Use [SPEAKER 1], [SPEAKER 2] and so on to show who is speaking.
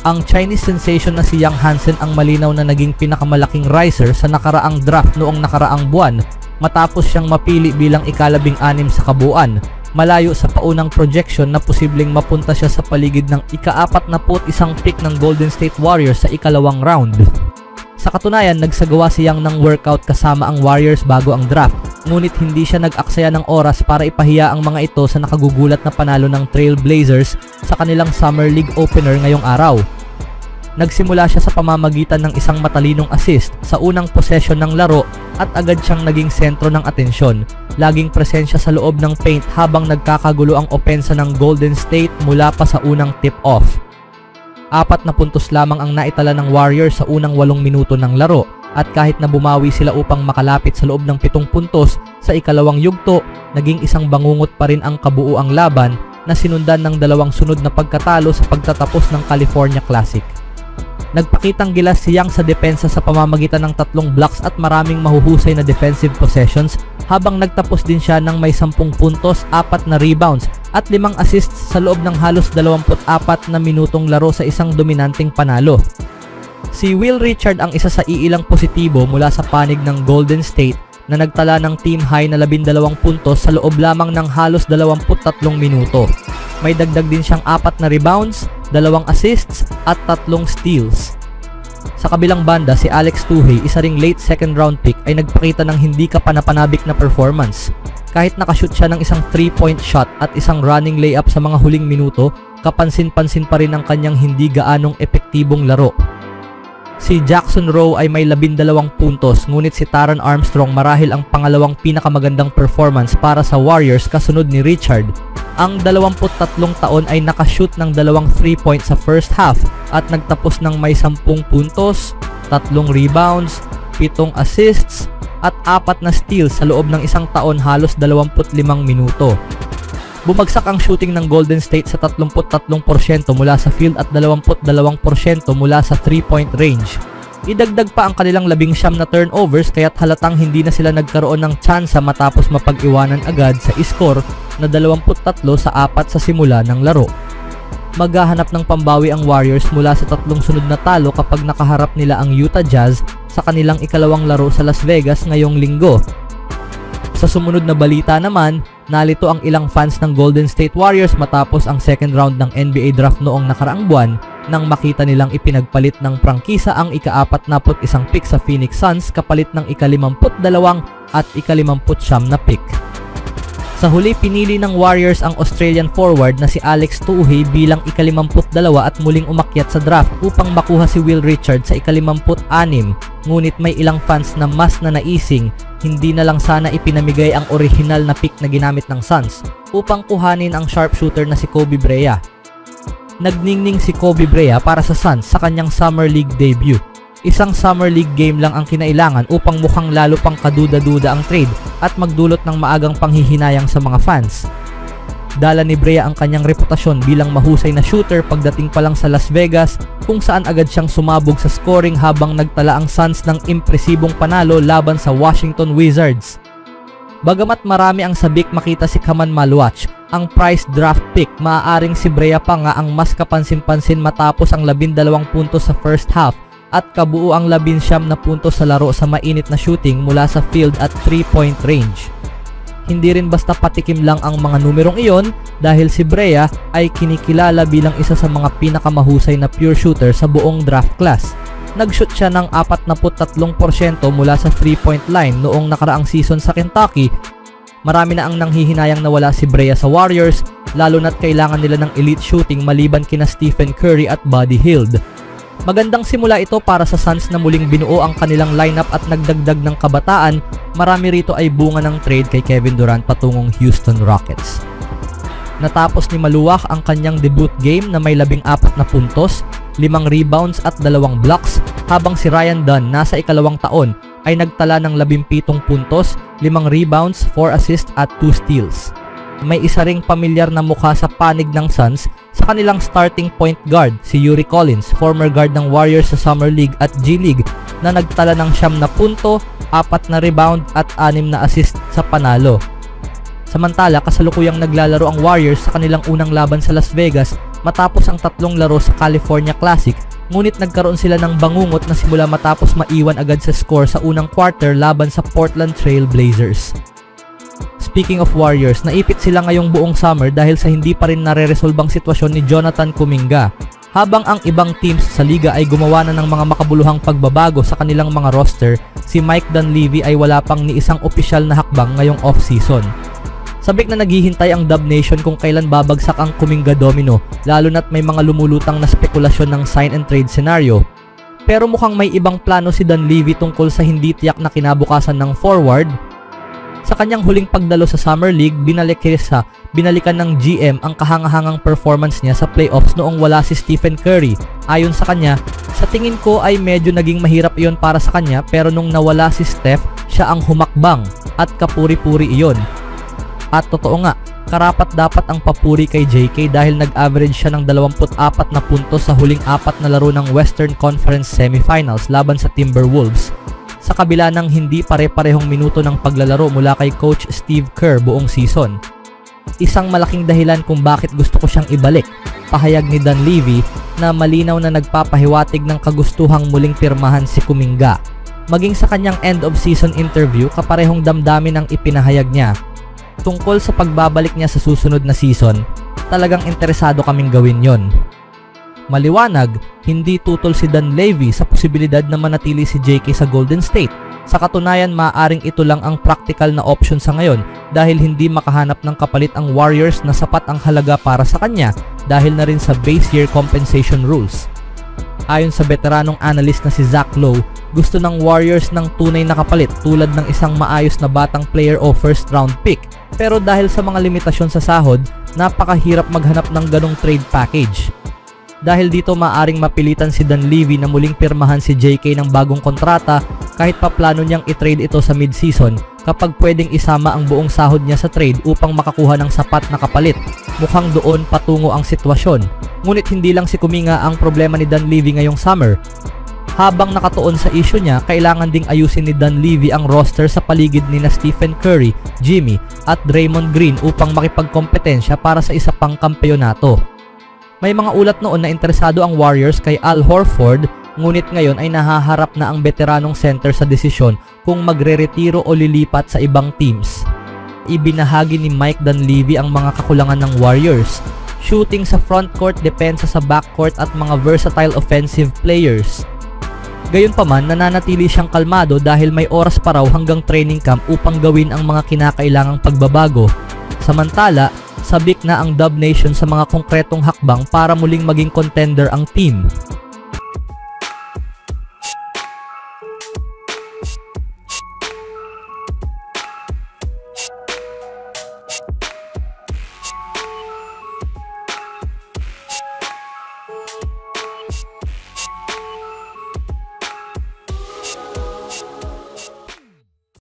[SPEAKER 1] Ang Chinese sensation na si Young Hansen ang malinaw na naging pinakamalaking riser sa nakaraang draft noong nakaraang buwan matapos siyang mapili bilang ika-16 sa kabuuan, malayo sa paunang projection na posibleng mapunta siya sa paligid ng ika-41 pick ng Golden State Warriors sa ikalawang round. Sa katunayan, nagsagawa si Young ng workout kasama ang Warriors bago ang draft, ngunit hindi siya nag-aksaya ng oras para ipahiya ang mga ito sa nakagugulat na panalo ng Trail Blazers sa kanilang Summer League opener ngayong araw. Nagsimula siya sa pamamagitan ng isang matalinong assist sa unang possession ng laro at agad siyang naging sentro ng atensyon. Laging presensya sa loob ng paint habang nagkakagulo ang opensa ng Golden State mula pa sa unang tip-off. 4 na puntos lamang ang naitala ng Warriors sa unang 8 minuto ng laro at kahit na bumawi sila upang makalapit sa loob ng 7 puntos sa ikalawang yugto, naging isang bangungot pa rin ang kabuuang laban na sinundan ng 2 sunod na pagkatalo sa pagtatapos ng California Classic. Nagpakitang gilas si Young sa depensa sa pamamagitan ng 3 blocks at maraming mahuhusay na defensive possessions habang nagtapos din siya ng may 10 puntos, 4 na rebounds at 5 assists sa loob ng halos 24 na minutong laro sa isang dominanteng panalo. Si Will Richard ang isa sa iilang positibo mula sa panig ng Golden State na nagtala ng team high na 12 puntos sa loob lamang ng halos 23 minuto. May dagdag din siyang 4 na rebounds, 2 assists at 3 steals. Sa kabilang banda, si Alex Tuhey, isa ring late second round pick, ay nagpakita ng hindi kapanapanabik na performance. Kahit nakashoot siya ng isang 3-point shot at isang running layup sa mga huling minuto, kapansin-pansin pa rin ang kanyang hindi gaanong epektibong laro. Si Jackson Rowe ay may 12 puntos, ngunit si Taron Armstrong marahil ang pangalawang pinakamagandang performance para sa Warriors kasunod ni Richard. Ang 23 taon ay nakashoot ng 2 3-point sa first half at nagtapos ng may 10 puntos, 3 rebounds, 7 assists at 4 na steals sa loob ng isang taon halos 25 minuto. Bumagsak ang shooting ng Golden State sa 33% mula sa field at 22% mula sa 3-point range. Idagdag pa ang kanilang 19 na turnovers kaya't halatang hindi na sila nagkaroon ng tsansa matapos mapag-iwanan agad sa score na 23 sa 4 sa simula ng laro. Maghahanap ng pambawi ang Warriors mula sa 3 sunod na talo kapag nakaharap nila ang Utah Jazz sa kanilang ikalawang laro sa Las Vegas ngayong linggo. Sa sumunod na balita naman, nalito ang ilang fans ng Golden State Warriors matapos ang second round ng NBA draft noong nakaraang buwan nang makita nilang ipinagpalit ng prangkisa ang ika-41 pick sa Phoenix Suns kapalit ng ika-52 at ika-59 na pick. Sa huli, pinili ng Warriors ang Australian forward na si Alex Tuhey bilang ika-52 at muling umakyat sa draft upang makuha si Will Richard sa ika-56, ngunit may ilang fans na mas nanaising hindi na lang sana ipinamigay ang orihinal na pick na ginamit ng Suns upang kuhanin ang sharpshooter na si Kobe Bryant. Nagningning si Kobe Bryant para sa Suns sa kanyang Summer League debut. Isang Summer League game lang ang kinailangan upang mukhang lalo pang kaduda-duda ang trade at magdulot ng maagang panghihinayang sa mga fans. Dala ni Bryant ang kanyang reputasyon bilang mahusay na shooter pagdating pa lang sa Las Vegas kung saan agad siyang sumabog sa scoring habang nagtala ang Suns ng impresibong panalo laban sa Washington Wizards. Bagamat marami ang sabik makita si Khaman Maluach, ang prize draft pick, maaaring si Bryant pa nga ang mas kapansin-pansin matapos ang 12 puntos sa first half at kabuo ang 19 na puntos sa laro sa mainit na shooting mula sa field at 3-point range. Hindi rin basta patikim lang ang mga numerong iyon dahil si Bryant ay kinikilala bilang isa sa mga pinakamahusay na pure shooter sa buong draft class. Nag-shoot siya ng 43% mula sa 3-point line noong nakaraang season sa Kentucky. Marami na ang nanghihinayang na wala si Bryant sa Warriors, lalo na't kailangan nila ng elite shooting maliban kina Stephen Curry at Buddy Hield. Magandang simula ito para sa Suns na muling binuo ang kanilang lineup at nagdagdag ng kabataan. Marami rito ay bunga ng trade kay Kevin Durant patungong Houston Rockets. Natapos ni Maluach ang kanyang debut game na may 14 na puntos, 5 rebounds at 2 blocks, habang si Ryan Dunn nasa ikalawang taon ay nagtala ng 17 puntos, 5 rebounds, 4 assists at 2 steals. May isa ring pamilyar na mukha sa panig ng Suns sa kanilang starting point guard, si Yuri Collins, former guard ng Warriors sa Summer League at G League, na nagtala ng 9 na punto, 4 na rebound at 6 na assist sa panalo. Samantala, kasalukuyang naglalaro ang Warriors sa kanilang unang laban sa Las Vegas matapos ang 3 laro sa California Classic, ngunit nagkaroon sila ng bangungot na simula matapos maiwan agad sa score sa unang quarter laban sa Portland Trail Blazers. Speaking of Warriors, naipit sila ngayong buong summer dahil sa hindi pa rin nare-resolbang sitwasyon ni Jonathan Kuminga, habang ang ibang teams sa liga ay gumawa na ng mga makabuluhang pagbabago sa kanilang mga roster. Si Mike Dunleavy ay wala pang ni isang opisyal na hakbang ngayong off-season. Sabik na naghihintay ang Dub Nation kung kailan babagsak ang Kuminga domino, lalo na't may mga lumulutang na spekulasyon ng sign and trade scenario. Pero mukhang may ibang plano si Dunleavy tungkol sa hindi tiyak na kinabukasan ng forward. Sa kanyang huling pagdalo sa Summer League, binalikan ng GM ang kahangahangang performance niya sa playoffs noong wala si Stephen Curry. Ayon sa kanya, sa tingin ko ay medyo naging mahirap iyon para sa kanya, pero nung nawala si Steph, siya ang humakbang at kapuri-puri iyon. At totoo nga, karapat dapat ang papuri kay JK dahil nag-average siya ng 24 na puntos sa huling 4 na laro ng Western Conference Semifinals laban sa Timberwolves, sa kabila ng hindi pare-parehong minuto ng paglalaro mula kay Coach Steve Kerr buong season. Isang malaking dahilan kung bakit gusto ko siyang ibalik, pahayag ni Dunleavy na malinaw na nagpapahiwatig ng kagustuhang muling pirmahan si Kuminga. Maging sa kanyang end of season interview, kaparehong damdamin ang ipinahayag niya. Tungkol sa pagbabalik niya sa susunod na season, talagang interesado kaming gawin yon. Maliwanag, hindi tutol si Dunleavy sa posibilidad na manatili si JK sa Golden State. Sa katunayan, maaaring ito lang ang practical na option sa ngayon dahil hindi makahanap ng kapalit ang Warriors na sapat ang halaga para sa kanya dahil na rin sa base year compensation rules. Ayon sa veteranong analyst na si Zach Lowe, gusto ng Warriors ng tunay na kapalit tulad ng isang maayos na batang player o first round pick. Pero dahil sa mga limitasyon sa sahod, napakahirap maghanap ng ganong trade package. Dahil dito maaring mapilitan si Dunleavy na muling pirmahan si JK ng bagong kontrata kahit pa plano niyang i-trade ito sa mid-season kapag pwedeng isama ang buong sahod niya sa trade upang makakuha ng sapat na kapalit. Mukhang doon patungo ang sitwasyon. Ngunit hindi lang si Kuminga ang problema ni Dunleavy ngayong summer. Habang nakatuon sa issue niya, kailangan ding ayusin ni Dunleavy ang roster sa paligid ni na Stephen Curry, Jimmy at Draymond Green upang makipagkompetensya para sa isa pang kampeonato. May mga ulat noon na interesado ang Warriors kay Al Horford, ngunit ngayon ay nahaharap na ang veteranong center sa desisyon kung magre-retiro o lilipat sa ibang teams. Ibinahagi ni Mike Dunleavy ang mga kakulangan ng Warriors: shooting sa frontcourt, depensa sa backcourt at mga versatile offensive players. Gayunpaman, nananatili siyang kalmado dahil may oras pa raw hanggang training camp upang gawin ang mga kinakailangang pagbabago. Samantala, sabik na ang Dub Nation sa mga konkretong hakbang para muling maging contender ang team.